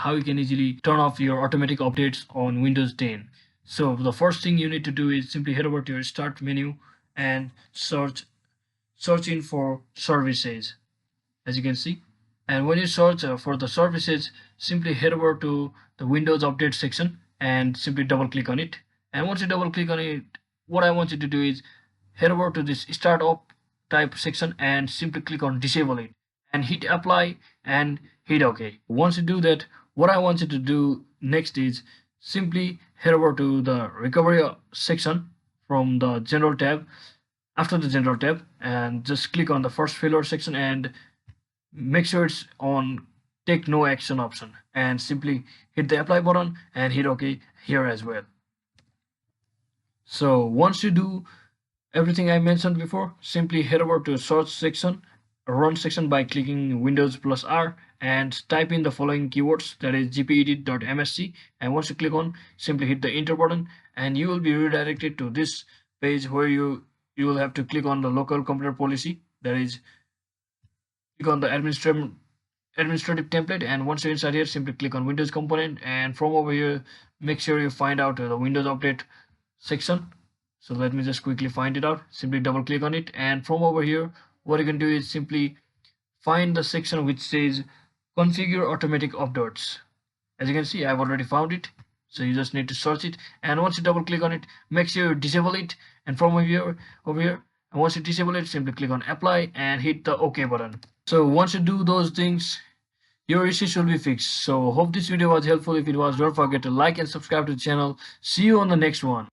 how you can easily turn off your automatic updates on Windows 10. So the first thing you need to do is simply head over to your start menu and search in for services, as you can see. And when you search for the services, simply head over to the Windows Update section and simply double click on it. And once you double click on it, what I want you to do is head over to this startup type section and simply click on disable it and hit apply and hit OK. Once you do that, what I want you to do next is simply head over to the recovery section from the general tab. After the general tab, and just click on the first failure section and make sure it's on take no action option and simply hit the apply button and hit OK here as well. So once you do everything I mentioned before, simply head over to search section, run section by clicking Windows plus R and type in the following keywords, that is gpedit.msc, and once you click on, simply hit the enter button and you will be redirected to this page where you will have to click on the local computer policy, that is click on the administrative template, and once you're inside here, simply click on Windows component, and from over here make sure you find out the Windows update section. So let me just quickly find it out. Simply double click on it, and from over here what you can do is simply find the section which says configure automatic updates. As you can see, I've already found it, so you just need to search it, and once you double click on it, make sure you disable it, and from over here and once you disable it, simply click on apply and hit the OK button. So once you do those things, your issue should be fixed. So hope this video was helpful. If it was, don't forget to like and subscribe to the channel. See you on the next one.